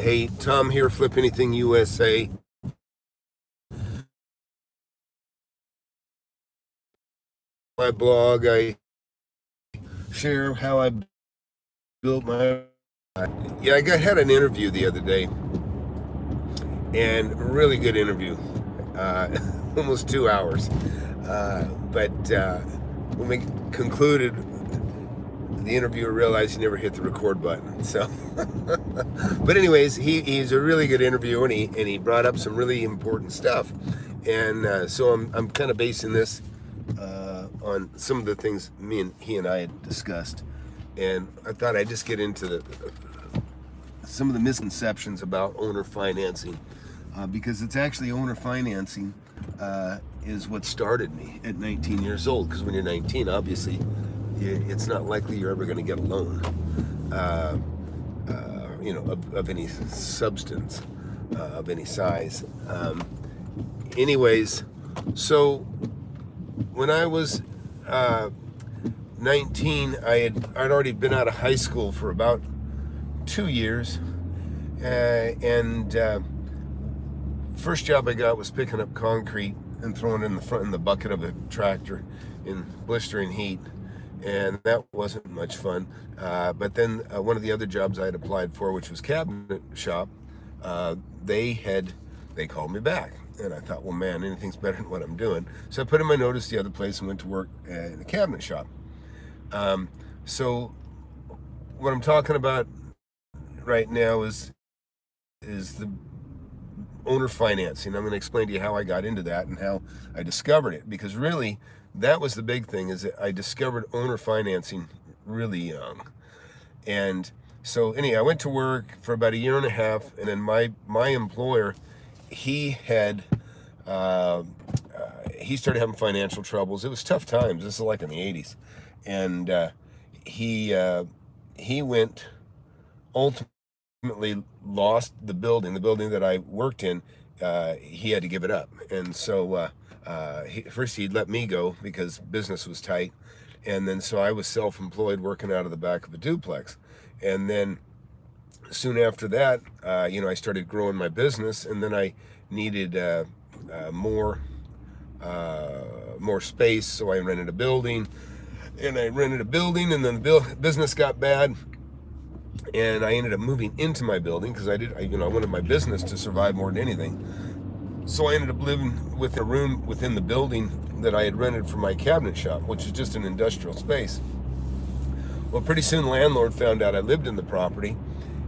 Hey, Tom here, FlipAnything USA. My blog, I share how I built my. Yeah, had an interview the other day, and a really good interview, almost 2 hours. But when we concluded, the interviewer realized he never hit the record button. So, but anyways, he's a really good interviewer, and he brought up some really important stuff, and so I'm kind of basing this on some of the things he and I had discussed, and I thought I'd just get into some of the misconceptions about owner financing, because it's actually owner financing is what started me at 19 years old. Because when you're 19, obviously, it's not likely you're ever going to get a loan, of any substance, of any size. Anyways, so when I was 19, I'd already been out of high school for about 2 years, and first job I got was picking up concrete and throwing it in the bucket of a tractor in blistering heat, and that wasn't much fun. But then one of the other jobs I had applied for, which was cabinet shop, they called me back. And I thought, well, man, anything's better than what I'm doing. So I put in my notice the other place and went to work in a cabinet shop. So what I'm talking about right now is the owner financing. I'm going to explain to you how I got into that and how I discovered it, because really that was the big thing, is that I discovered owner financing really young. And so anyway, I went to work for about 1.5 years, and then my employer, he started having financial troubles. It was tough times. This is like in the 80s. And he went, ultimately lost the building that I worked in. He had to give it up. And so first he'd let me go because business was tight. And then so I was self-employed working out of the back of a duplex. And then soon after that, I started growing my business, and then I needed more space, so I rented a building, and then the business got bad, and I ended up moving into my building because I wanted my business to survive more than anything. So I ended up living with a room within the building that I had rented for my cabinet shop, which is just an industrial space. Well, pretty soon landlord found out I lived in the property,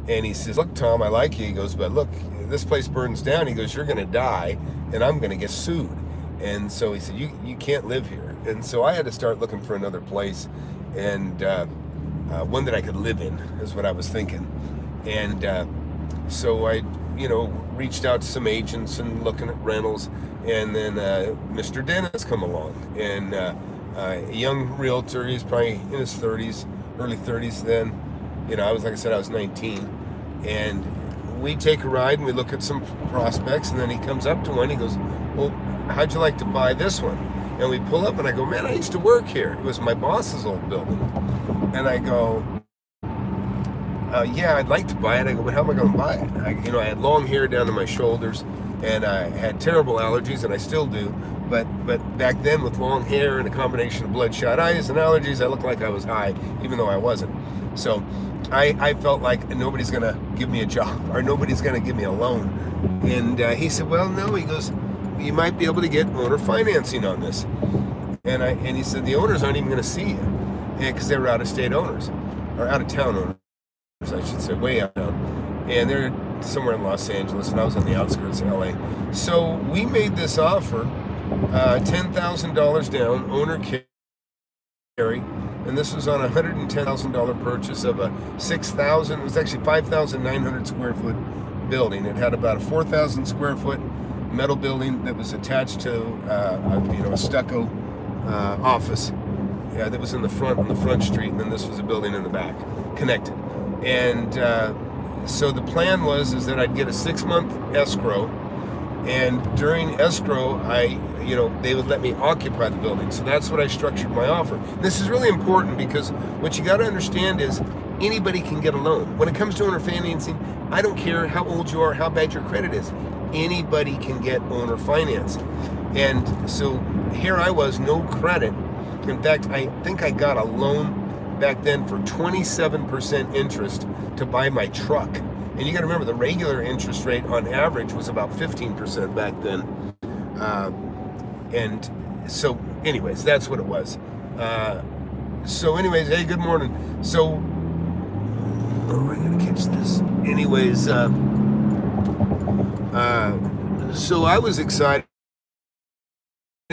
and he says, "Look, Tom, I like you." He goes, "But look, this place burns down." He goes, "You're going to die, and I'm going to get sued." And so he said, you can't live here. And so I had to start looking for another place, and one that I could live in is what I was thinking. And so I, reached out to some agents and looking at rentals, and then Mr. Dennis come along, and a young realtor. He's probably in his 30s, early 30s then. I was 19, and we take a ride and we look at some prospects, and then he comes up to one. He goes, "Well, how'd you like to buy this one?" And we pull up, and I go, "Man, I used to work here. It was my boss's old building." And I go, "Yeah, I'd like to buy it." I go, "But how am I going to buy it?" I had long hair down to my shoulders, and I had terrible allergies, and I still do. But back then, with long hair and a combination of bloodshot eyes and allergies, I looked like I was high, even though I wasn't. So I felt like nobody's going to give me a job, or nobody's going to give me a loan. And he said, "Well, no." He goes, "You might be able to get owner financing on this." And he said, "The owners aren't even going to see you, because they were out-of-state owners, or out-of-town owners, I should say, way out of town. And they're somewhere in Los Angeles, and I was on the outskirts of LA. So we made this offer, $10,000 down, owner carry, and this was on a $110,000 purchase of a 6,000, it was actually 5,900 square foot building. It had about a 4,000 square foot metal building that was attached to a stucco office that was on the front street, and then this was a building in the back, connected. And so the plan is that I'd get a 6-month escrow, and during escrow, they would let me occupy the building. So that's what I structured my offer. This is really important, because what you got to understand is anybody can get a loan. When it comes to owner financing, I don't care how old you are, how bad your credit is. Anybody can get owner financing. And so here I was, no credit. In fact, I think I got a loan back then for 27% interest to buy my truck. And you got to remember, the regular interest rate on average was about 15% back then. And so anyways, that's what it was. So anyways, hey, good morning. So, oh, I gotta catch this. Anyways, so I was excited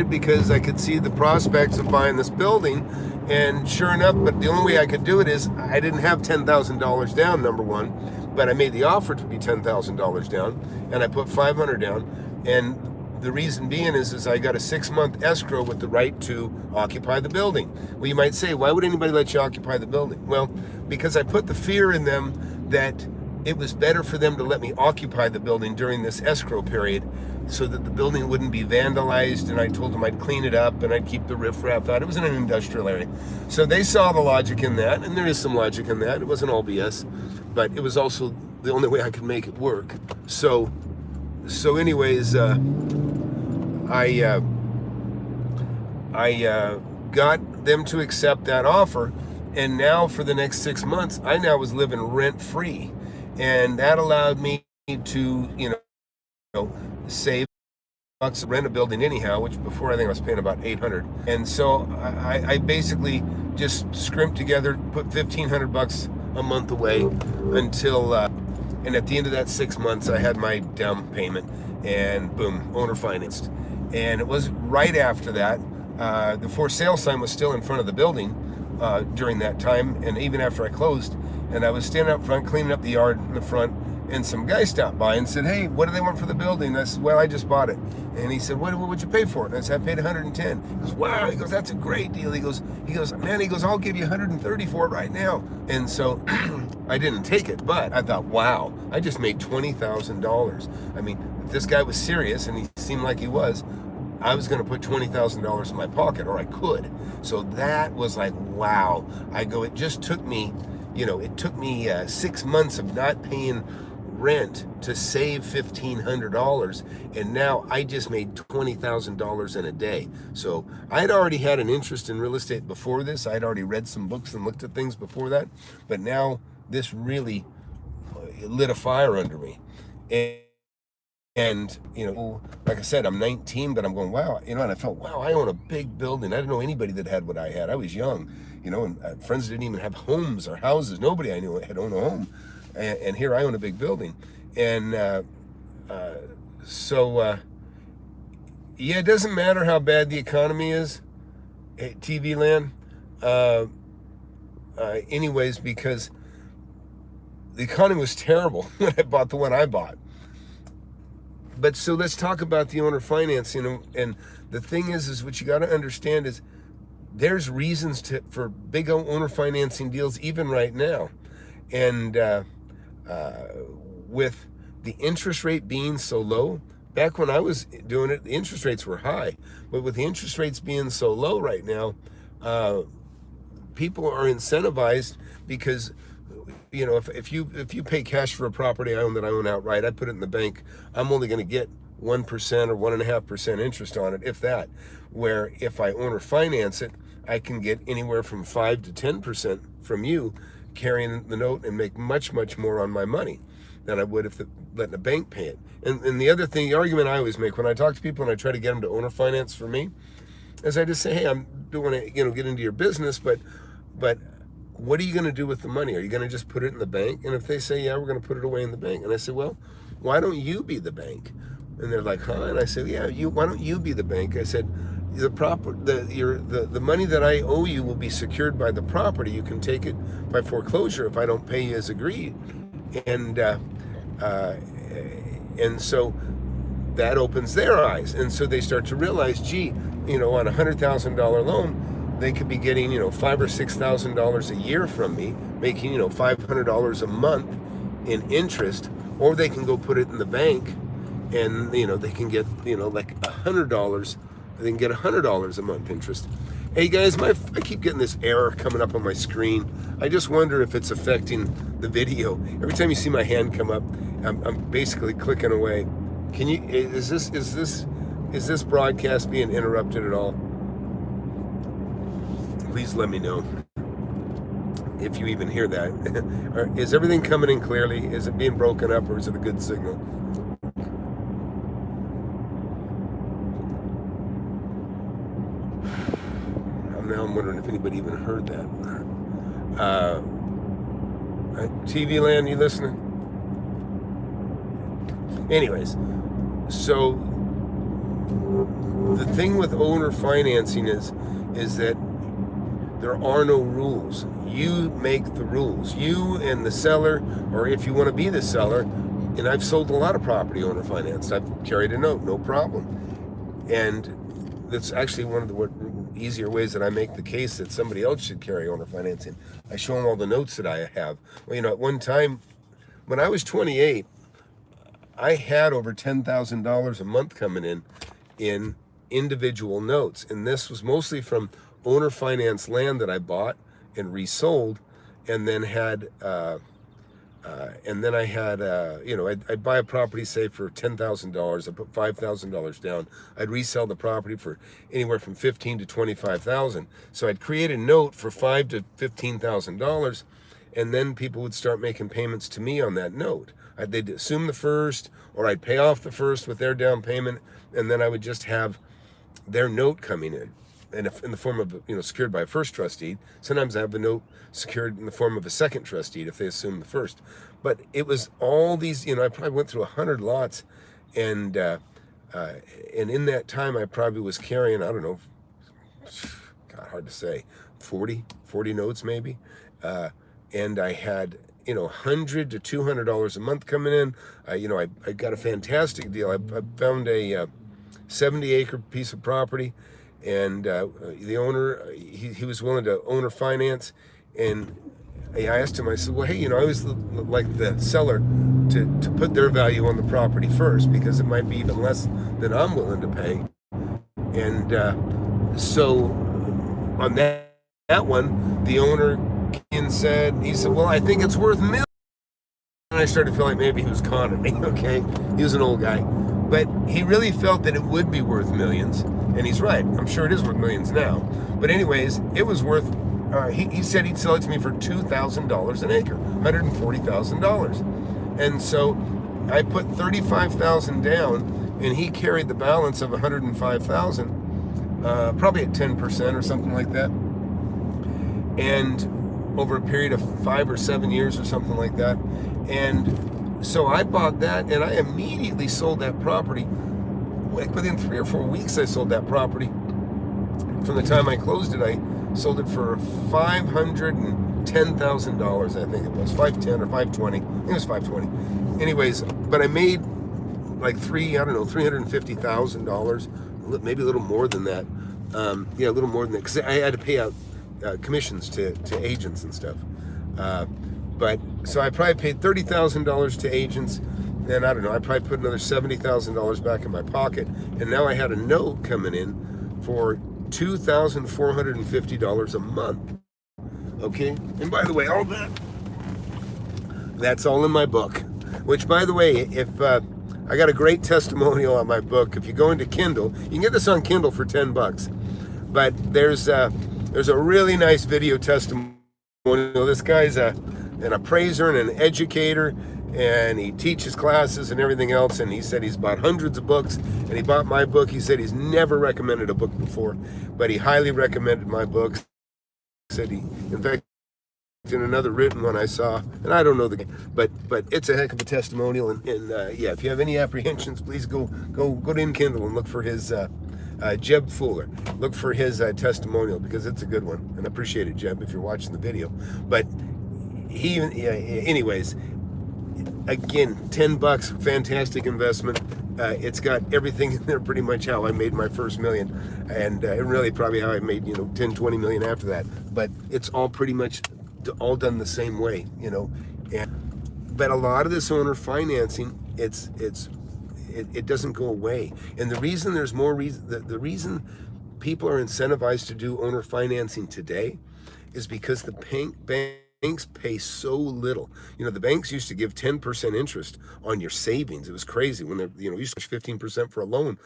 because I could see the prospects of buying this building, and sure enough, but the only way I could do it is I didn't have $10,000 down, number one, but I made the offer to be $10,000 down, and I put $500 down, and the reason being is I got a 6-month escrow with the right to occupy the building. Well, you might say, why would anybody let you occupy the building? Well, because I put the fear in them that it was better for them to let me occupy the building during this escrow period so that the building wouldn't be vandalized, and I told them I'd clean it up and I'd keep the riffraff out. It was in an industrial area. So they saw the logic in that, and there is some logic in that. It wasn't all BS, but it was also the only way I could make it work. So anyways, I got them to accept that offer, and now for the next 6 months, I now was living rent-free, and that allowed me to, save bucks to rent a building anyhow, which before I think I was paying about $800. And so I basically just scrimped together, put $1,500 a month away until, and at the end of that 6 months, I had my down payment, and boom, owner financed. And it was right after that, the for sale sign was still in front of the building during that time, and even after I closed, and I was standing up front cleaning up the yard in the front, and some guy stopped by and said, hey, what do they want for the building? I said, well, I just bought it. And he said, what would you pay for it? And I said, I paid $110. He goes, wow. He goes, that's a great deal. He goes, man, I'll give you $130 for it right now. And so I didn't take it, but I thought, wow, I just made $20,000. I mean, if this guy was serious, and he seemed like he was, I was going to put $20,000 in my pocket, or I could. So that was like, wow. It just took me, it took me 6 months of not paying rent to save $1,500, and now I just made $20,000 in a day. So I had already had an interest in real estate before this. I had already read some books and looked at things before that, but now this really lit a fire under me. And like I said, I'm 19, but I'm going, wow, and I felt, wow, I own a big building. I didn't know anybody that had what I had. I was young, and friends didn't even have homes or houses. Nobody I knew had owned a home. And here I own a big building. And so it doesn't matter how bad the economy is, TV land, anyways, because the economy was terrible when I bought the one I bought. But so let's talk about the owner financing. And the thing is what you got to understand is there's reasons for big owner financing deals even right now. And with the interest rate being so low, back when I was doing it, the interest rates were high. But with the interest rates being so low right now, people are incentivized because, if you pay cash for a property I own outright, I put it in the bank, I'm only going to get 1% or 1.5% interest on it, if that. Where if I owner finance it, I can get anywhere from 5 to 10% from you carrying the note, and make much, much more on my money than I would if letting the bank pay it. And the other thing, the argument I always make when I talk to people and I try to get them to owner finance for me, is I just say, hey, I'm doing it, get into your business, but what are you going to do with the money? Are you going to just put it in the bank? And if they say, yeah, we're going to put it away in the bank. And I say, well, why don't you be the bank? And they're like, huh? And I said, yeah, why don't you be the bank? I said, the money that I owe you will be secured by the property. You can take it by foreclosure if I don't pay you as agreed. And so that opens their eyes. And so they start to realize, gee, on a $100,000 loan, they could be getting, $5,000 or $6,000 a year from me, making, $500 a month in interest, or they can go put it in the bank, and they can get, like $100. They can get $100 a month interest. Hey guys, I keep getting this error coming up on my screen. I just wonder if it's affecting the video. Every time you see my hand come up, I'm basically clicking away. Can you? Is this broadcast being interrupted at all? Please let me know if you even hear that. Is everything coming in clearly? Is it being broken up, or is it a good signal? Now I'm wondering if anybody even heard that. TV land, you listening? Anyways, so the thing with owner financing is that there are no rules. You make the rules. You and the seller, or if you want to be the seller, and I've sold a lot of property owner finance. I've carried a note, no problem. And that's actually one of the easier ways that I make the case that somebody else should carry owner financing. I show them all the notes that I have. Well, at one time, when I was 28, I had over $10,000 a month coming in individual notes. And this was mostly from owner finance land that I bought and resold, and then had I'd buy a property, say, for $10,000. I put $5,000 down. I'd resell the property for anywhere from $15,000 to $25,000. So I'd create a note for $5,000 to $15,000, and then people would start making payments to me on that note. They'd assume the first, or I'd pay off the first with their down payment, and then I would just have their note coming in. And if in the form of, secured by a first trust deed. Sometimes I have a note secured in the form of a second trust deed if they assume the first. But it was all these, I probably went through 100 lots, and in that time I probably was carrying, I don't know, God, hard to say, 40 notes maybe. And I had, $100 to $200 a month coming in. I got a fantastic deal. I found a 70-acre piece of property. And the owner, he was willing to owner finance, and I asked him, I said, well, hey, I always like the seller to put their value on the property first, because it might be even less than I'm willing to pay. And so on that one, the owner said, well, I think it's worth millions. And I started feeling like maybe he was conning me, okay? He was an old guy. But he really felt that it would be worth millions. And he's right. I'm sure it is worth millions now. But anyways, it was worth, he said he'd sell it to me for $2,000 an acre, $140,000. And so I put $35,000 down, and he carried the balance of $105,000, probably at 10% or something like that. And over a period of 5 or 7 years or something like that. And so I bought that, and I immediately sold that property. Like within 3 or 4 weeks, I sold that property. From the time I closed it, I sold it for $510,000. I think it was $510 or $520. I think it was $520. Anyways, but I made like $350,000, maybe a little more than that. A little more than that, because I had to pay out commissions to agents and stuff. But so I probably paid $30,000 to agents. And I don't know, I probably put another $70,000 back in my pocket. And now I had a note coming in for $2,450 a month. Okay? And by the way, all that's all in my book. Which, by the way, if I got a great testimonial on my book. If you go into Kindle, you can get this on Kindle for $10. But there's a really nice video testimonial. This guy's an appraiser and an educator, and he teaches classes and everything else, and he said he's bought hundreds of books, and he bought my book. He said he's never recommended a book before, but he highly recommended my book. He said in fact, in another written one I saw, and I don't know the game, but it's a heck of a testimonial, and if you have any apprehensions, please go to Kindle and look for his Jeb Fuller. Look for his testimonial, because it's a good one, and I appreciate it, Jeb, if you're watching the video. But anyways, again, $10, fantastic investment. It's got everything in there, pretty much how I made my first million, and really probably how I made 10, 20 million after that. But it's all pretty much all done the same way, but a lot of this owner financing, it doesn't go away. And the reason there's more reason, the reason people are incentivized to do owner financing today is because the banks pay so little. The banks used to give 10% interest on your savings. It was crazy when they, used to charge 15% for a loan,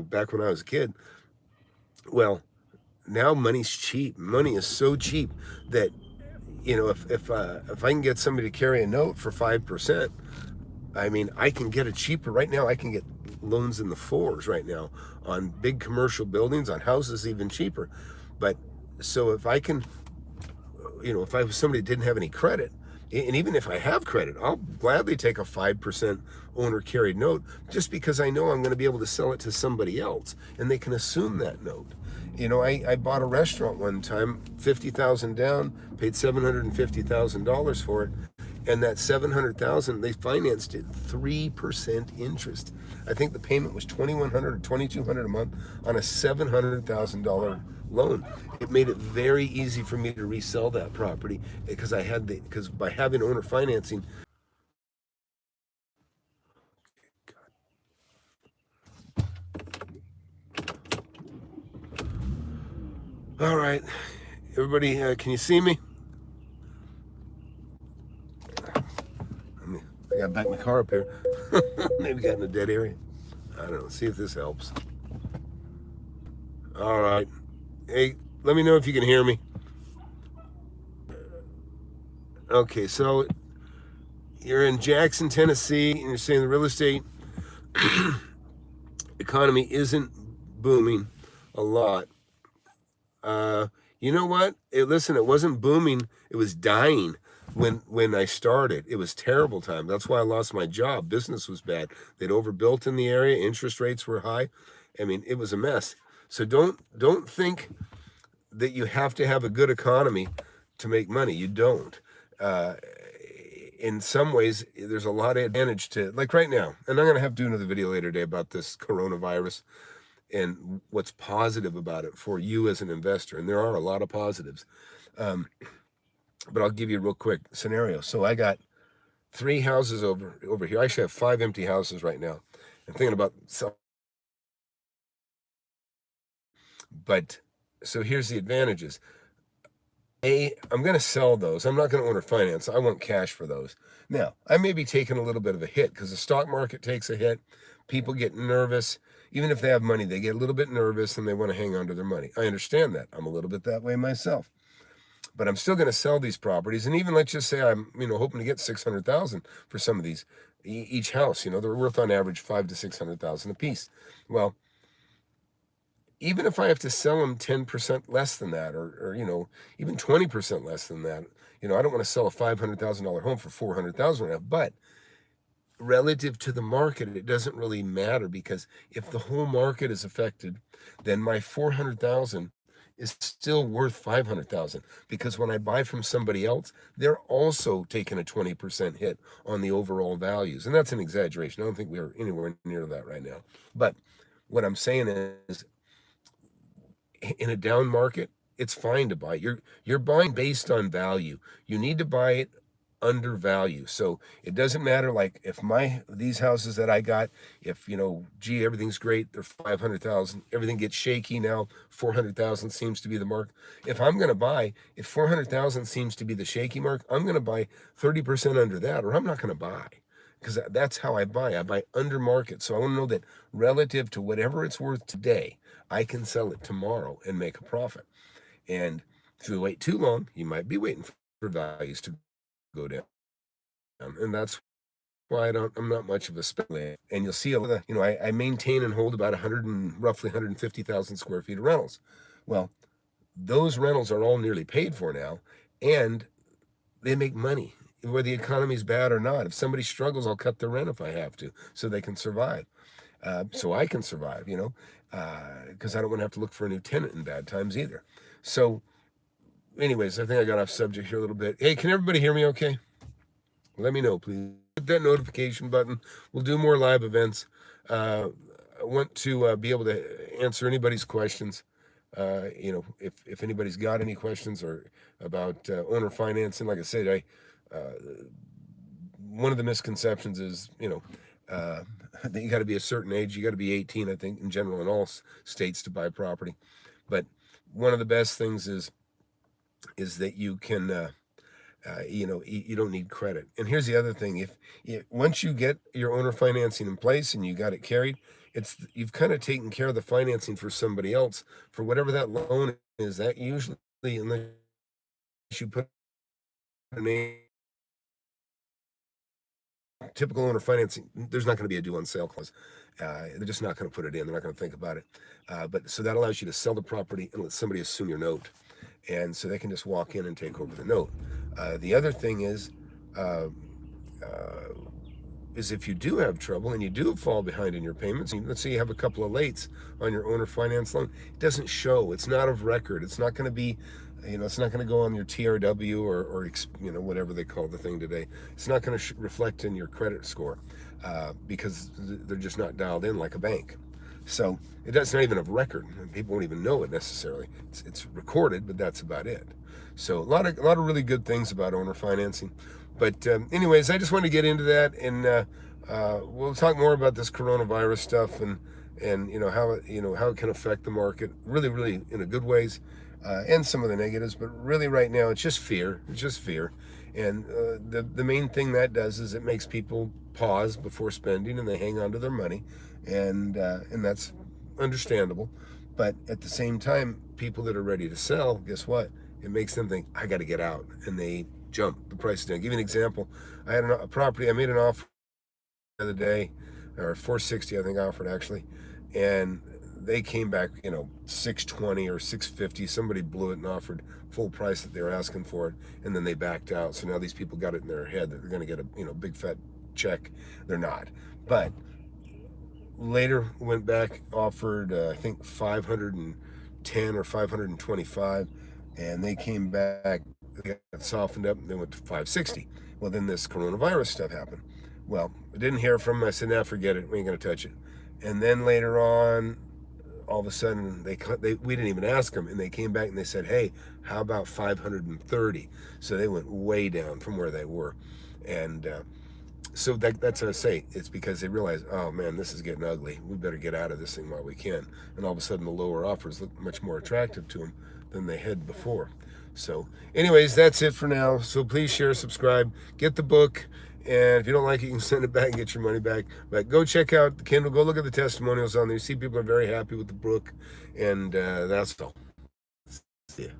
back when I was a kid. Well, now money's cheap. Money is so cheap that, if I can get somebody to carry a note for 5%, I mean, I can get it cheaper. Right now, I can get loans in the fours right now on big commercial buildings, on houses, even cheaper. But so if I can, if I was somebody that didn't have any credit, and even if I have credit, I'll gladly take a 5% owner carried note just because I know I'm going to be able to sell it to somebody else and they can assume that note. I bought a restaurant one time, 50,000 down, paid $750,000 for it, and that 700,000 they financed it 3% interest. I think the payment was 2,100 or 2,200 a month on a $700,000 loan. It made it very easy for me to resell that property because because by having owner financing. All right, everybody, can you see me? I got to back my car up here. Maybe got in a dead area. I don't know. See if this helps. All right. Hey, let me know if you can hear me. Okay, so you're in Jackson, Tennessee, and you're saying the real estate economy isn't booming a lot. You know what? Listen, it wasn't booming. It was dying when I started. It was terrible time. That's why I lost my job. Business was bad. They'd overbuilt in the area. Interest rates were high. I mean, it was a mess. So don't think that you have to have a good economy to make money. You don't. In some ways, there's a lot of advantage to, like right now, and I'm going to have to do another video later today about this coronavirus and what's positive about it for you as an investor. And there are a lot of positives. But I'll give you a real quick scenario. So I got 3 houses over here. I actually have 5 empty houses right now. I'm thinking about selling. But so here's the advantages. I'm going to sell those. I'm not going to owner finance. I want cash for those. Now, I may be taking a little bit of a hit because the stock market takes a hit. People get nervous. Even if they have money, they get a little bit nervous and they want to hang on to their money. I understand that. I'm a little bit that way myself. But I'm still going to sell these properties. And even let's just say I'm, hoping to get 600,000 for some of these, each house, they're worth on average 500,000 to 600,000 a piece. Well, even if I have to sell them 10% less than that, or even 20% less than that, I don't want to sell a $500,000 home for 400,000 right now. But relative to the market, it doesn't really matter because if the whole market is affected, then my 400,000 is still worth 500,000 because when I buy from somebody else, they're also taking a 20% hit on the overall values. And that's an exaggeration. I don't think we're anywhere near that right now. But what I'm saying is, in a down market, it's fine to buy. You're buying based on value. You need to buy it under value. So it doesn't matter, like if these houses that I got, if everything's great, they're 500,000, everything gets shaky now, 400,000 seems to be the mark. If 400,000 seems to be the shaky mark, I'm going to buy 30% under that, or I'm not going to buy. Because that's how I buy. I buy under market. So I want to know that relative to whatever it's worth today, I can sell it tomorrow and make a profit. And if you wait too long, you might be waiting for values to go down. And that's why I'm not much of a speculator. And you'll see I maintain and hold about roughly 150,000 square feet of rentals. Well, those rentals are all nearly paid for now, and they make money, whether the economy's bad or not. If somebody struggles, I'll cut the rent if I have to, so they can survive. So I can survive, because I don't want to have to look for a new tenant in bad times either. So anyways, I think I got off subject here a little bit. Hey, can everybody hear me okay? Let me know, please. Hit that notification button. We'll do more live events. I want to be able to answer anybody's questions. If anybody's got any questions or about owner financing, like I said, one of the misconceptions is, that you got to be a certain age. You got to be 18, I think, in general, in all states to buy property. But one of the best things is that you can you don't need credit. And here's the other thing: if once you get your owner financing in place and you got it carried, you've kind of taken care of the financing for somebody else for whatever that loan is. That usually, unless you put a name, typical owner financing, there's not going to be a due on sale clause. They're just not going to put it in. They're not going to think about it. But so that allows you to sell the property and let somebody assume your note, and so they can just walk in and take over the note. The other thing uh, uh, is if you do have trouble and you do fall behind in your payments, let's say you have a couple of lates on your owner finance loan, it doesn't show. It's not of record. It's not going to be, it's not going to go on your TRW or whatever they call the thing today. It's not going to reflect in your credit score because they're just not dialed in like a bank. So it's not even of record. People won't even know it necessarily. It's recorded, but that's about it. So a lot of really good things about owner financing. But anyways, I just wanted to get into that, and we'll talk more about this coronavirus stuff and how it can affect the market, really in a good ways, and some of the negatives. But really, right now, it's just fear. It's just fear, and the main thing that does is it makes people pause before spending, and they hang on to their money, and that's understandable. But at the same time, people that are ready to sell, guess what? It makes them think, I got to get out, and they jump the price down. I'll give you an example. I had a property. I made an offer the other day, or 460, I think offered actually, and they came back, 620 or 650. Somebody blew it and offered full price that they were asking for it, and then they backed out. So now these people got it in their head that they're going to get a big fat check. They're not, but later went back, offered I think 510 or 525, and they came back, they got softened up, and they went to 560. Well, then this coronavirus stuff happened. Well, I didn't hear from them. I said, "Nah, forget it. We ain't gonna touch it." And then later on, all of a sudden, we didn't even ask them, and they came back and they said, "Hey, how about 530?" So they went way down from where they were, and so that's what I say. It's because they realize, oh man, this is getting ugly. We better get out of this thing while we can. And all of a sudden, the lower offers look much more attractive to them than they had before. So, anyways, that's it for now. So please share, subscribe, get the book, and if you don't like it, you can send it back and get your money back. But go check out the Kindle. Go look at the testimonials on there. You see, people are very happy with the book, and that's all. See ya.